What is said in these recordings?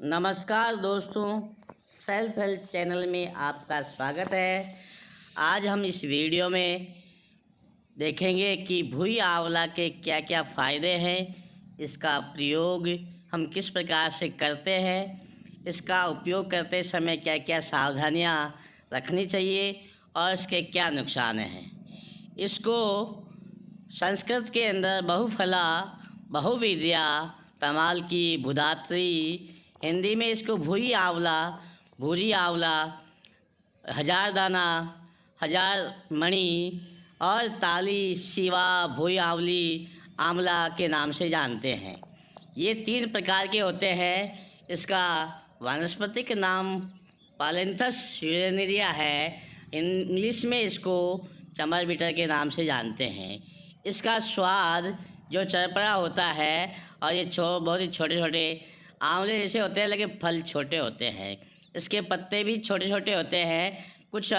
नमस्कार दोस्तों, self help channel में आपका स्वागत है। आज हम इस वीडियो में देखेंगे कि भुई आंवला के क्या क्या फ़ायदे हैं, इसका प्रयोग हम किस प्रकार से करते हैं, इसका उपयोग करते समय क्या क्या सावधानियां रखनी चाहिए और इसके क्या नुकसान हैं। इसको संस्कृत के अंदर बहुफला बहुविद्या तमाल की भूधात्री, हिंदी में इसको भूरी आंवला, भूरी आंवला, हजार दाना, हजार मणि और ताली, शिवा, भूई आंवली, आंवला के नाम से जानते हैं। ये 3 प्रकार के होते हैं। इसका वानस्पतिक नाम पालेंथस यूरेनिरिया है। इंग्लिश में इसको चमर बिटर के नाम से जानते हैं। इसका स्वाद जो चरपरा होता है और ये बहुत ही छोटे छोटे आंवले जैसे होते हैं, लेकिन फल छोटे होते हैं। इसके पत्ते भी छोटे छोटे होते हैं। कुछ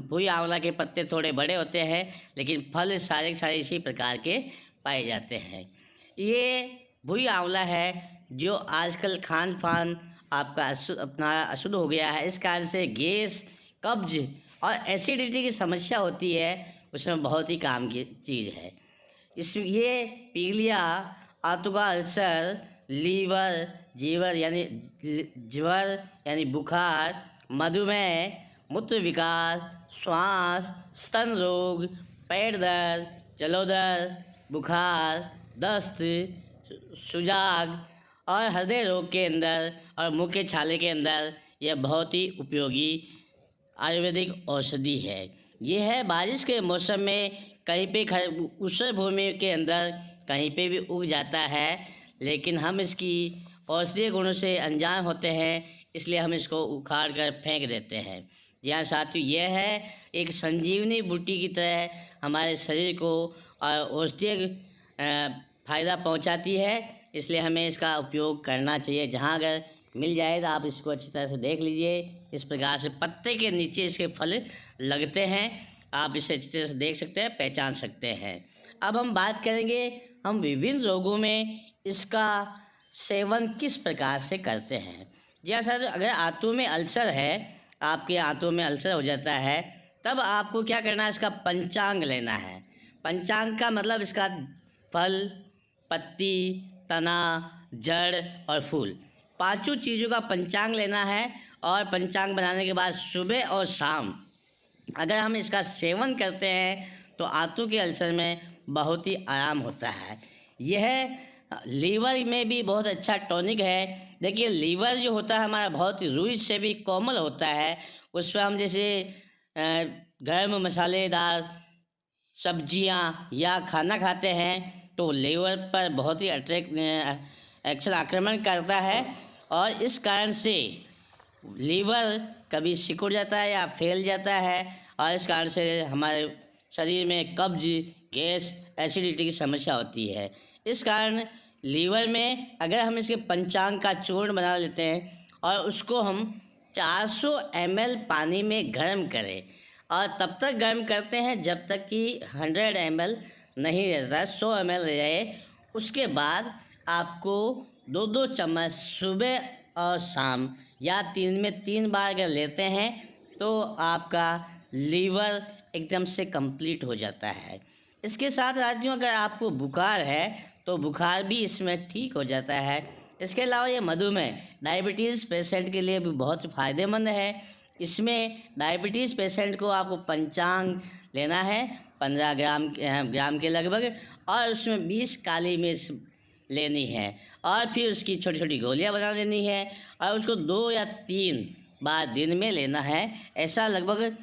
भुई आंवला के पत्ते थोड़े बड़े होते हैं, लेकिन फल सारे सारे इसी प्रकार के पाए जाते हैं। ये भुई आंवला है जो आजकल खान पान आपका अपना अशुद्ध हो गया है। इस कारण से गैस, कब्ज और एसिडिटी की समस्या होती है, उसमें बहुत ही काम की चीज़ है। ये पीलिया, आंतुका अल्सर, लीवर, ज्वर यानी बुखार, मधुमेह, मूत्र विकार, श्वास, स्तन रोग, पेट दर्द, जलोदर, बुखार, दस्त, सुजाग और हृदय रोग के अंदर और मुँह के छाले के अंदर यह बहुत ही उपयोगी आयुर्वेदिक औषधि है। यह है बारिश के मौसम में कहीं पे ऊसर भूमि के अंदर कहीं पे भी उग जाता है, लेकिन हम इसकी औषधीय गुणों से अनजान होते हैं, इसलिए हम इसको उखाड़ कर फेंक देते हैं। यहाँ साथियों, यह है एक संजीवनी बूटी की तरह हमारे शरीर को औषधीय फ़ायदा पहुँचाती है, इसलिए हमें इसका उपयोग करना चाहिए। जहाँ अगर मिल जाए तो आप इसको अच्छी तरह से देख लीजिए। इस प्रकार से पत्ते के नीचे इसके फल लगते हैं, आप इसे अच्छी तरह से देख सकते हैं, पहचान सकते हैं। अब हम बात करेंगे हम विभिन्न रोगों में इसका सेवन किस प्रकार से करते हैं। जैसा अगर आंतों में अल्सर है, आपके आंतों में अल्सर हो जाता है, तब आपको क्या करना है, इसका पंचांग लेना है। पंचांग का मतलब इसका फल, पत्ती, तना, जड़ और फूल, 5 चीज़ों का पंचांग लेना है। और पंचांग बनाने के बाद सुबह और शाम अगर हम इसका सेवन करते हैं तो आंतों के अल्सर में बहुत ही आराम होता है। यह लीवर में भी बहुत अच्छा टॉनिक है। देखिए, लीवर जो होता है हमारा बहुत ही रुई से भी कोमल होता है। उस पर हम जैसे गर्म मसालेदार सब्जियां या खाना खाते हैं तो लीवर पर बहुत ही एक्शन आक्रमण करता है, और इस कारण से लीवर कभी सिकुड़ जाता है या फैल जाता है, और इस कारण से हमारे शरीर में कब्ज, गैस, एसिडिटी की समस्या होती है। इस कारण लीवर में अगर हम इसके पंचांग का चूर्ण बना लेते हैं और उसको हम 400 ml पानी में गर्म करें, और तब तक गर्म करते हैं जब तक कि 100 ml नहीं रहता, 100 ml रह जाए। उसके बाद आपको 2-2 चम्मच सुबह और शाम या 3 में 3 बार अगर लेते हैं तो आपका लीवर एकदम से कंप्लीट हो जाता है। इसके साथ साथियों, अगर आपको बुखार है तो बुखार भी इसमें ठीक हो जाता है। इसके अलावा ये मधुमेह, डायबिटीज़ पेशेंट के लिए भी बहुत फ़ायदेमंद है। इसमें डायबिटीज़ पेशेंट को आपको पंचांग लेना है 15 ग्राम के लगभग, और उसमें 20 काली मिर्च लेनी है, और फिर उसकी छोटी छोटी गोलियां बना लेनी है, और उसको 2 या 3 बार दिन में लेना है। ऐसा लगभग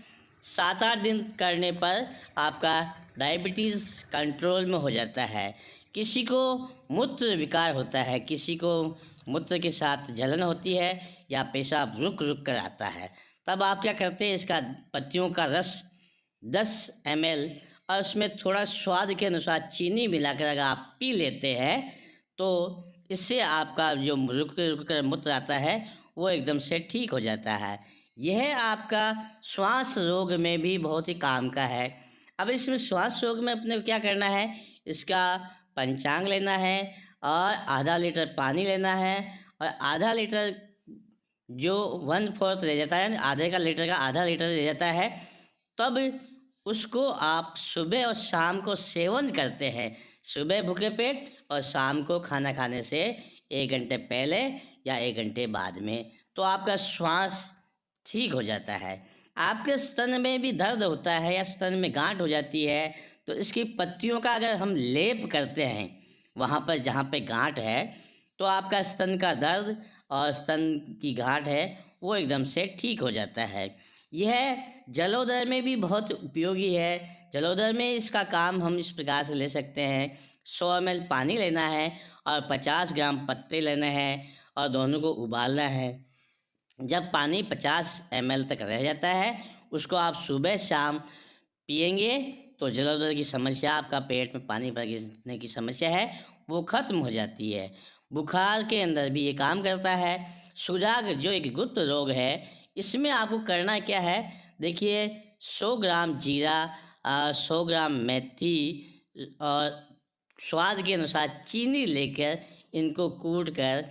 7-8 दिन करने पर आपका डायबिटीज़ कंट्रोल में हो जाता है। किसी को मूत्र विकार होता है, किसी को मूत्र के साथ जलन होती है या पेशाब रुक रुक कर आता है, तब आप क्या करते हैं, इसका पत्तियों का रस 10 ml और उसमें थोड़ा स्वाद के अनुसार चीनी मिलाकर अगर आप पी लेते हैं तो इससे आपका जो रुक रुक कर मूत्र आता है वो एकदम से ठीक हो जाता है। यह आपका श्वास रोग में भी बहुत ही काम का है। अब इसमें श्वास रोग में अपने को क्या करना है, इसका पंचांग लेना है और आधा लीटर पानी लेना है, और आधा लीटर जो 1/4 रह जाता है, आधे का लीटर का आधा लीटर रह जाता है, तब उसको आप सुबह और शाम को सेवन करते हैं। सुबह भूखे पेट और शाम को खाना खाने से 1 घंटे पहले या 1 घंटे बाद में, तो आपका श्वास ठीक हो जाता है। आपके स्तन में भी दर्द होता है या स्तन में गांठ हो जाती है, तो इसकी पत्तियों का अगर हम लेप करते हैं वहाँ पर जहाँ पे गांठ है, तो आपका स्तन का दर्द और स्तन की गांठ है वो एकदम से ठीक हो जाता है। यह जलोदर में भी बहुत उपयोगी है। जलोदर में इसका काम हम इस प्रकार से ले सकते हैं, 100 ml पानी लेना है और 50 ग्राम पत्ते लेने हैं और दोनों को उबालना है। जब पानी 50 ml तक रह जाता है, उसको आप सुबह शाम पिएंगे तो जलोदर की समस्या, आपका पेट में पानी भर गिरने की समस्या है वो ख़त्म हो जाती है। बुखार के अंदर भी ये काम करता है। सुजाग जो एक गुप्त रोग है, इसमें आपको करना क्या है, देखिए 100 ग्राम जीरा, 100 ग्राम मेथी और स्वाद के अनुसार चीनी लेकर इनको कूट कर,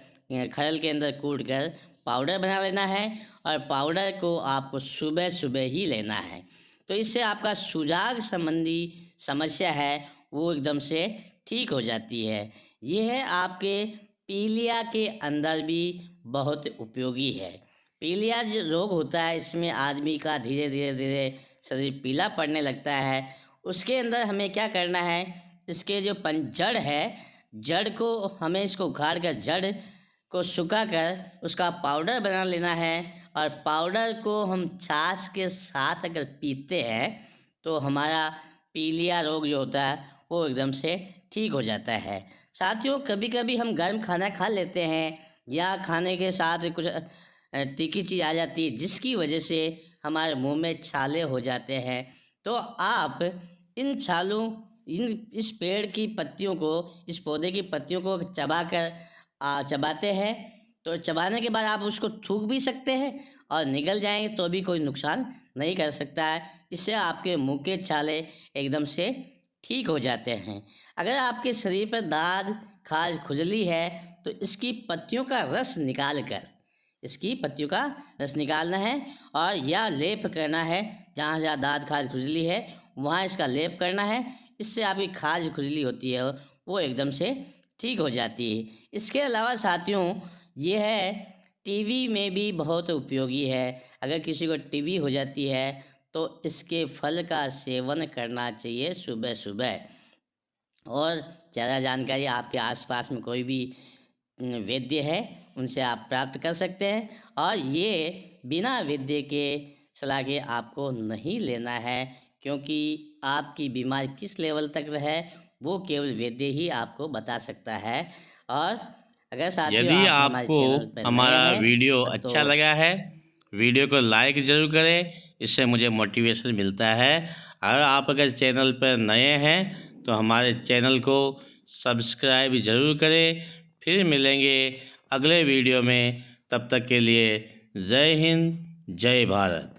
खरल के अंदर कूट कर पाउडर बना लेना है और पाउडर को आपको सुबह सुबह ही लेना है। तो इससे आपका सुजाग संबंधी समस्या है वो एकदम से ठीक हो जाती है। यह है आपके पीलिया के अंदर भी बहुत उपयोगी है। पीलिया जो रोग होता है, इसमें आदमी का धीरे धीरे धीरे शरीर पीला पड़ने लगता है। उसके अंदर हमें क्या करना है, इसके जो जड़ है, जड़ को हमें इसको उखाड़ कर जड़ को सुखा कर उसका पाउडर बना लेना है और पाउडर को हम छाछ के साथ अगर पीते हैं तो हमारा पीलिया रोग जो होता है वो एकदम से ठीक हो जाता है। साथियों, कभी कभी हम गर्म खाना खा लेते हैं या खाने के साथ कुछ तीखी चीज़ आ जाती है जिसकी वजह से हमारे मुंह में छाले हो जाते हैं, तो आप इन छालों इस पेड़ की पत्तियों को, इस पौधे की पत्तियों को चबाते हैं, तो चबाने के बाद आप उसको थूक भी सकते हैं और निगल जाएंगे तो भी कोई नुकसान नहीं कर सकता है। इससे आपके मुंह के छाले एकदम से ठीक हो जाते हैं। अगर आपके शरीर पर दाद, खाज, खुजली है तो इसकी पत्तियों का रस निकालना है और या लेप करना है। जहाँ जहाँ दाद, खाज, खुजली है वहाँ इसका लेप करना है। इससे आपकी खाज खुजली होती है वो एकदम से ठीक हो जाती है। इसके अलावा साथियों, ये है टीवी में भी बहुत उपयोगी है। अगर किसी को टीवी हो जाती है तो इसके फल का सेवन करना चाहिए सुबह सुबह। और ज़्यादा जानकारी आपके आसपास में कोई भी वैद्य है उनसे आप प्राप्त कर सकते हैं। और ये बिना वैद्य के सलाह के आपको नहीं लेना है, क्योंकि आपकी बीमारी किस लेवल तक है वो केवल वैद्य ही आपको बता सकता है। और अगर साथियों यदि आप हमारे आपको चैनल पर नए हमारा हैं वीडियो तो अच्छा लगा है, वीडियो को लाइक ज़रूर करें, इससे मुझे मोटिवेशन मिलता है। और आप अगर चैनल पर नए हैं तो हमारे चैनल को सब्सक्राइब ज़रूर करें। फिर मिलेंगे अगले वीडियो में, तब तक के लिए जय हिंद, जय भारत।